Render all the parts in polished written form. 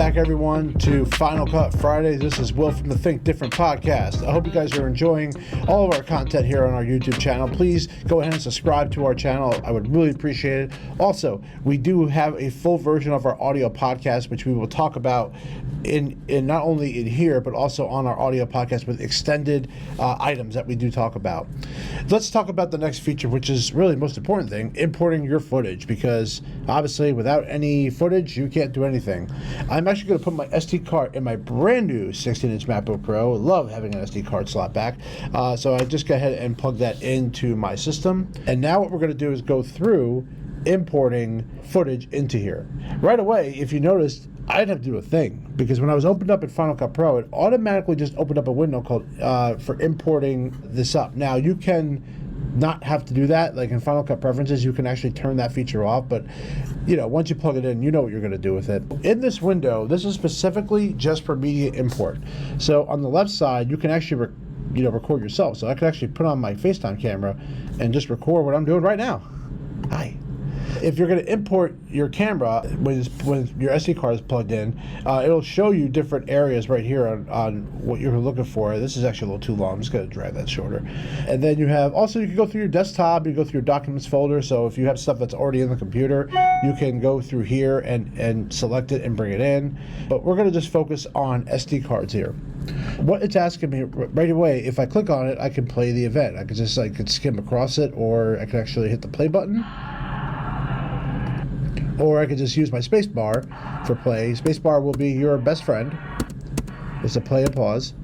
back, everyone, to Final Cut Fridays. This is Will from the Think Different podcast. I hope you guys are enjoying all of our content here on our YouTube channel. Please go ahead and subscribe to our channel. I would really appreciate it. Also, we do have a full version of our audio podcast, which we will talk about in not only in here, but also on our audio podcast with extended items that we do talk about. Let's talk about the next feature, which is really the most important thing, importing your footage, because obviously without any footage, you can't do anything. I'm actually going to put my SD card in my brand new 16-inch MacBook Pro. Love having an SD card slot back. So I just go ahead and plug that into my system. And now what we're going to do is go through importing footage into here. Right away, if you noticed, I didn't have to do a thing, because when I was opened up in Final Cut Pro, it automatically just opened up a window called for importing this up. Now you can not have to do that. Like in Final Cut Preferences, you can actually turn that feature off, but you know, once you plug it in, you know what you're going to do with it. In this window, this is specifically just for media import. So on the left side, you can actually record yourself. So I could actually put on my FaceTime camera and just record what I'm doing right now. Hi. If you're going to import your camera when your SD card is plugged in, it'll show you different areas right here on what you're looking for. This is actually a little too long. I'm just going to drag that shorter. And then you have, also you can go through your desktop, you go through your documents folder. So if you have stuff that's already in the computer, you can go through here and select it and bring it in. But we're going to just focus on SD cards here. What it's asking me right away, if I click on it, I can play the event. I could skim across it, or I could actually hit the play button. Or I could just use my space bar for play. Space bar will be your best friend. It's a play and pause.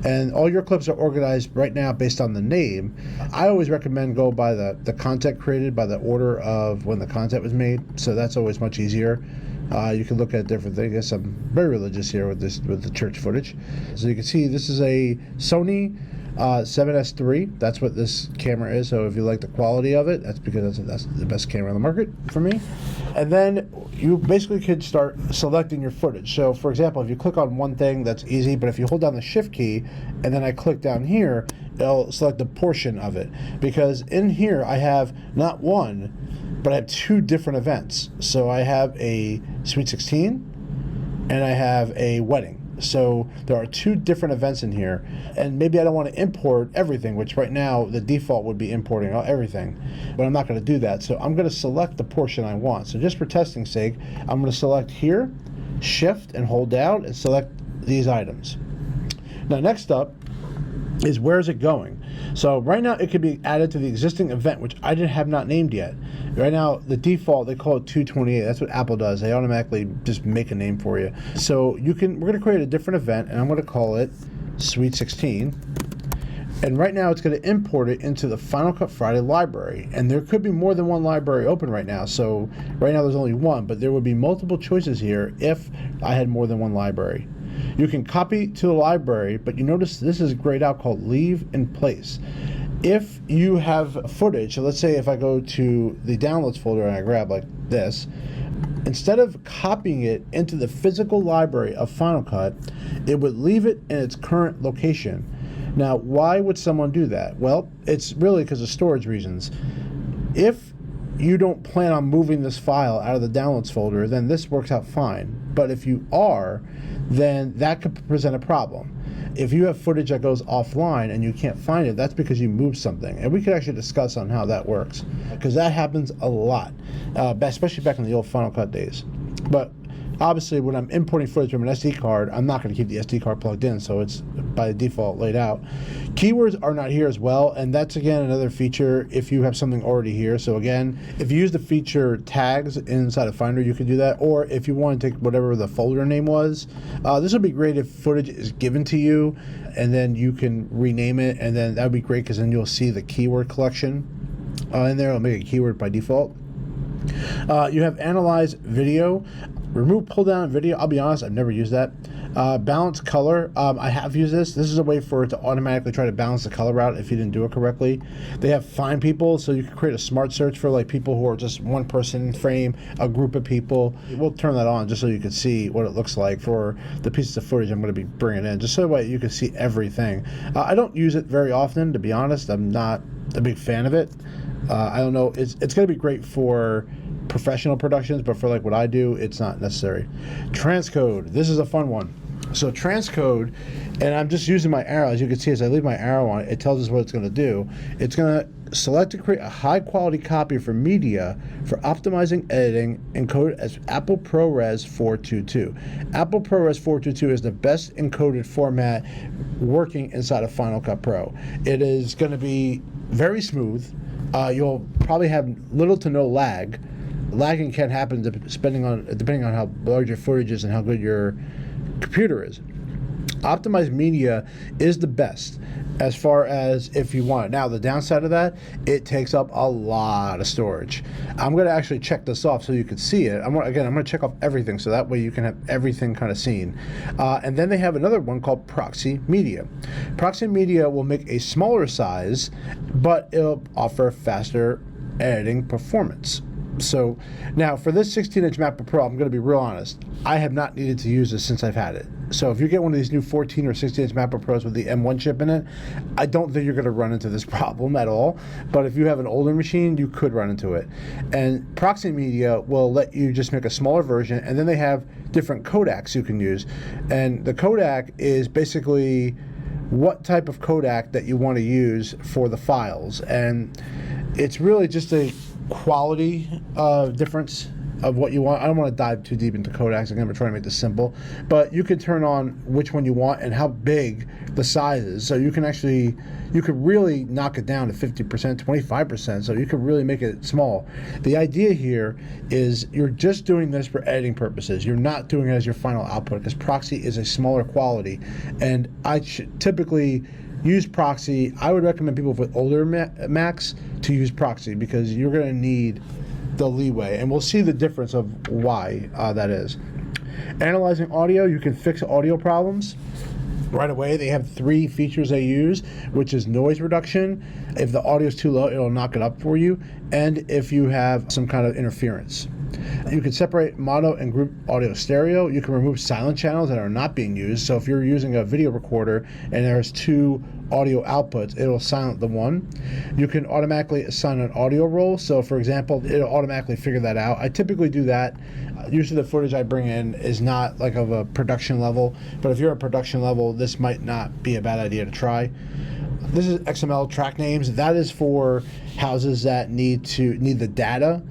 And all your clips are organized right now based on the name. I always recommend go by the content created, by the order of when the content was made. So that's always much easier. You can look at different things. I'm very religious here with the church footage. So you can see this is a Sony 7S3. That's what this camera is. So if you like the quality of it, that's because that's the best camera on the market for me. And then you basically could start selecting your footage. So for example, if you click on one thing, that's easy, but if you hold down the shift key and then I click down here, it'll select a portion of it, because in here I have not one, but I have two different events. So I have a Sweet 16 and I have a wedding. So there are two different events in here, and maybe I don't want to import everything, which right now the default would be importing everything, but I'm not going to do that. So I'm going to select the portion I want. So just for testing sake, I'm going to select here, shift and hold down and select these items. Now next up is where is it going? So right now it could be added to the existing event, which I have not named yet. Right now the default, they call it 228. That's what Apple does. They automatically just make a name for you. So we're going to create a different event, and I'm going to call it Sweet 16. And right now it's going to import it into the Final Cut Friday library. And there could be more than one library open right now. So right now there's only one, but there would be multiple choices here if I had more than one library. You can copy to the library, but you notice this is grayed out called Leave in Place. If you have footage, so let's say if I go to the downloads folder and I grab like this, instead of copying it into the physical library of Final Cut, it would leave it in its current location. Now, why would someone do that? Well, it's really because of storage reasons. If you don't plan on moving this file out of the downloads folder, then this works out fine. But if you are, then that could present a problem. If you have footage that goes offline and you can't find it, that's because you moved something. And we could actually discuss on how that works, because that happens a lot, especially back in the old Final Cut days. But obviously, when I'm importing footage from an SD card, I'm not going to keep the SD card plugged in, so it's by default laid out. Keywords are not here as well, and that's again another feature if you have something already here. So again, if you use the feature tags inside of Finder, you can do that. Or if you want to take whatever the folder name was, this would be great if footage is given to you, and then you can rename it, and then that would be great, because then you'll see the keyword collection in there. It'll make a keyword by default. You have analyze video, remove pull down video. I'll be honest, I've never used that. Balance color, I have used this. This is a way for it to automatically try to balance the color out if you didn't do it correctly. They have find people, so you can create a smart search for like people who are just one person frame, a group of people. We'll turn that on just so you can see what it looks like for the pieces of footage I'm going to be bringing in, just so that way you can see everything. I don't use it very often, to be honest. I'm not a big fan of it. I don't know. It's going to be great for professional productions, but for like what I do, it's not necessary. Transcode, this is a fun one. So transcode, and I'm just using my arrow. As you can see, as I leave my arrow on it, it tells us what it's going to do. It's going to select to create a high quality copy for media for optimizing editing, encoded as Apple ProRes 422. Apple ProRes 422 is the best encoded format working inside of Final Cut Pro. It is going to be very smooth. You'll probably have little to no lag. Lagging can happen depending on how large your footage is and how good your computer is. Optimized media is the best as far as if you want it. Now, the downside of that, it takes up a lot of storage. I'm going to actually check this off so you can see it. I'm going to check off everything so that way you can have everything kind of seen. And then they have another one called Proxy Media. Proxy Media will make a smaller size, but it'll offer faster editing performance. So now for this 16-inch MacBook Pro, I'm going to be real honest. I have not needed to use this since I've had it. So if you get one of these new 14 or 16-inch MacBook Pros with the M1 chip in it, I don't think you're going to run into this problem at all. But if you have an older machine, you could run into it. And Proxy Media will let you just make a smaller version, and then they have different codecs you can use. And the codec is basically what type of codec that you want to use for the files. And it's really just a quality difference of what you want. I don't want to dive too deep into codecs. Again, we're trying to make this simple, but you can turn on which one you want and how big the size is. So you could really knock it down to 50%, 25%. So you could really make it small. The idea here is you're just doing this for editing purposes. You're not doing it as your final output because Proxy is a smaller quality. And I typically use Proxy. I would recommend people with older Macs to use Proxy because you're going to need the leeway, and we'll see the difference of why that is. Analyzing audio, you can fix audio problems right away. They have 3 features they use, which is noise reduction. If the audio is too low, it'll knock it up for you, and if you have some kind of interference. You can separate mono and group audio stereo. You can remove silent channels that are not being used. So if you're using a video recorder and there's 2 audio outputs, it'll silent the one. You can automatically assign an audio role. So for example, it'll automatically figure that out. I typically do that. Usually the footage I bring in is not like of a production level, but if you're at production level, this might not be a bad idea to try. This is XML track names. That is for houses that need the data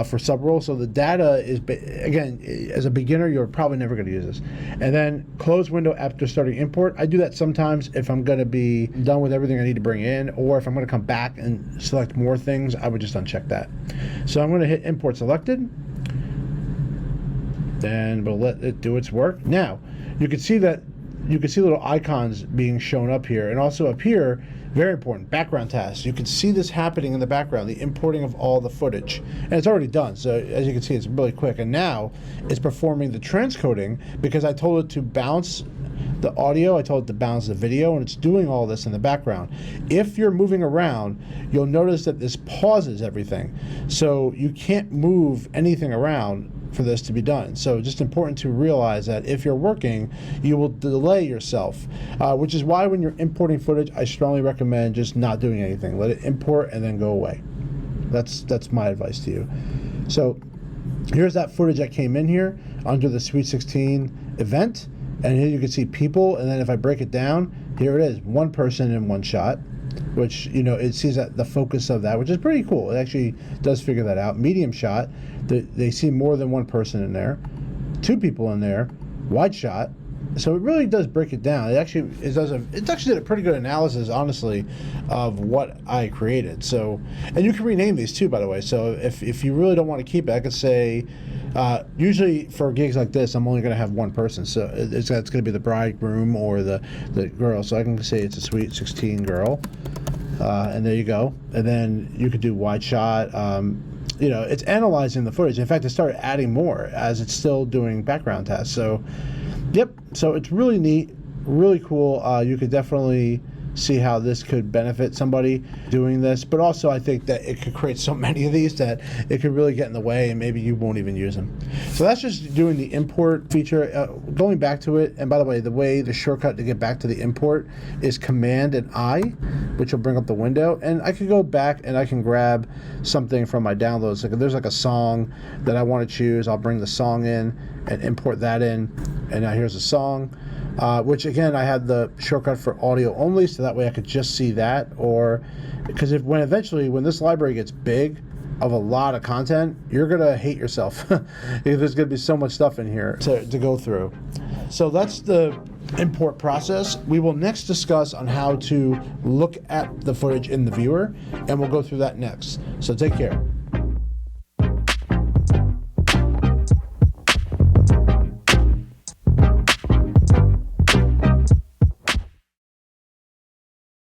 for sub-roll. So the data is, again, as a beginner, you're probably never going to use this. And then close window after starting import. I do that sometimes if I'm going to be done with everything I need to bring in, or if I'm going to come back and select more things, I would just uncheck that. So I'm going to hit import selected, and we'll let it do its work. Now, you can see little icons being shown up here, and also up here, very important, background tasks. You can see this happening in the background, the importing of all the footage. And it's already done, so as you can see, it's really quick. And now it's performing the transcoding because I told it to bounce the audio, I told it to bounce the video, and it's doing all this in the background. If you're moving around, you'll notice that this pauses everything. So you can't move anything around for this to be done. So just important to realize that if you're working, you will delay yourself, which is why when you're importing footage, I strongly recommend just not doing anything. Let it import and then go away. That's my advice to you. So here's that footage that came in here under the Sweet 16 event, and here you can see people, and then if I break it down, here it is, one person in one shot, which, you know, it sees that the focus of that, which is pretty cool. It actually does figure that out. Medium shot, they see more than one person in there, 2 people in there, wide shot. So it really does break it down. It actually did a pretty good analysis, honestly, of what I created. So, and you can rename these too, by the way. So if you really don't want to keep it, I could say, usually for gigs like this, I'm only going to have one person. So it's going to be the bridegroom or the girl. So I can say it's a Sweet 16 girl. And there you go. And then you could do wide shot. You know, it's analyzing the footage. In fact, it started adding more as it's still doing background tests. So, yep. So it's really neat, really cool. You could definitely see how this could benefit somebody doing this. But also I think that it could create so many of these that it could really get in the way and maybe you won't even use them. So that's just doing the import feature. Going back to it, and by the way, the shortcut to get back to the import is Command and I, which will bring up the window. And I could go back and I can grab something from my downloads. Like if there's like a song that I want to choose, I'll bring the song in and import that in. And now here's the song, which again, I had the shortcut for audio only, so that way I could just see that. Or because when this library gets big of a lot of content, you're gonna hate yourself. There's gonna be so much stuff in here to go through. So that's the import process. We will next discuss on how to look at the footage in the viewer, and we'll go through that next. So take care.